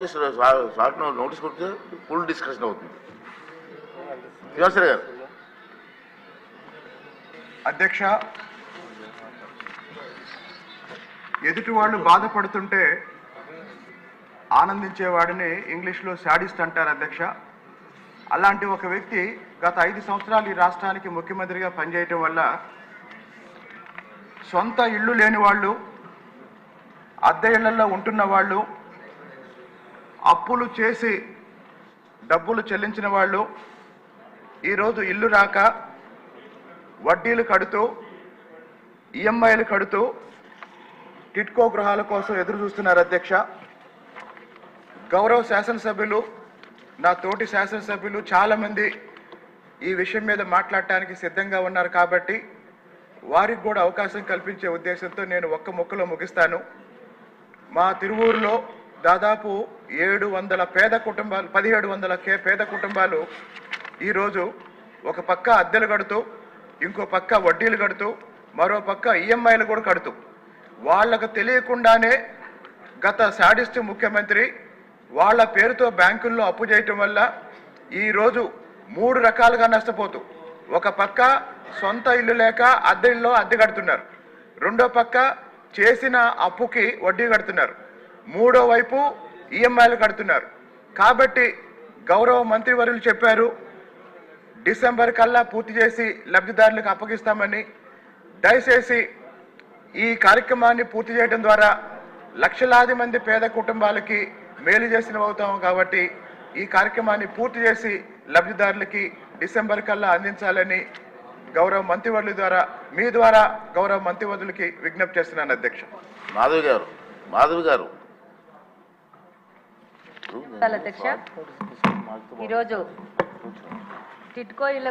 Short notice కొడితే full discussion అవుతుంది. శ్రీనివాసరావు గారు. అధ్యక్ష, ఎదుటి వాళ్ళు బాధపడుతుంటే ఆనందించేవాడిని ఇంగ్లీష్లో శాడిస్ట్ అంటారు అధ్యక్ష. అలాంటి ఒక వ్యక్తి గత 5 సంవత్సరాలు ఈ రాష్ట్రానికి ముఖ్యమంత్రిగా పనిచేయటం వల్ల సొంత ఇళ్ళు లేని వాళ్ళు, అద్దె ఇళ్లలో ఉంటున్న వాళ్ళు, అప్పులు చేసి డబ్బులు చెల్లించిన వాళ్ళు ఈరోజు ఇల్లు రాక వడ్డీలు కడుతూ, ఈఎంఐలు కడుతూ టిట్కో గృహాల కోసం ఎదురు చూస్తున్నారు అధ్యక్ష. గౌరవ శాసనసభ్యులు, నా తోటి శాసనసభ్యులు చాలామంది ఈ విషయం మీద మాట్లాడటానికి సిద్ధంగా ఉన్నారు కాబట్టి వారికి కూడా అవకాశం కల్పించే ఉద్దేశంతో నేను ఒక్క ముక్కలో ముగిస్తాను. మా తిరువూరులో దాదాపు 700 పేద కుటుంబాలు, 1700 పేద కుటుంబాలు ఈరోజు ఒక పక్క అద్దెలు కడుతూ, ఇంకో పక్క వడ్డీలు కడుతూ, మరో పక్క ఈఎంఐలు కూడా కడుతూ, వాళ్ళకు తెలియకుండానే గత శాడిస్ట్ ముఖ్యమంత్రి వాళ్ళ పేరుతో బ్యాంకుల్లో అప్పు చేయటం వల్ల ఈరోజు 3 రకాలుగా నష్టపోతూ, ఒక పక్క సొంత ఇల్లు లేక అద్దె ఇల్లో అద్దె కడుతున్నారు, రెండో పక్క చేసిన అప్పుకి వడ్డీ కడుతున్నారు, మూడో వైపు ఈఎంఐలు కడుతున్నారు. కాబట్టి గౌరవ మంత్రివర్యులు చెప్పారు డిసెంబర్ కల్లా పూర్తి చేసి లబ్ధిదారులకు అప్పగిస్తామని. దయచేసి ఈ కార్యక్రమాన్ని పూర్తి చేయడం ద్వారా లక్షలాది మంది పేద కుటుంబాలకి మేలు చేసిన అవుతాము. కాబట్టి ఈ కార్యక్రమాన్ని పూర్తి చేసి లబ్ధిదారులకి డిసెంబర్ కల్లా అందించాలని గౌరవ మంత్రివర్యుల ద్వారా, మీ ద్వారా గౌరవ మంత్రివర్యులకి విజ్ఞప్తి చేస్తున్నాను అధ్యక్ష. మాధవి గారు. అధ్యక్ష, ఈరోజు టిట్కో ఇళ్ల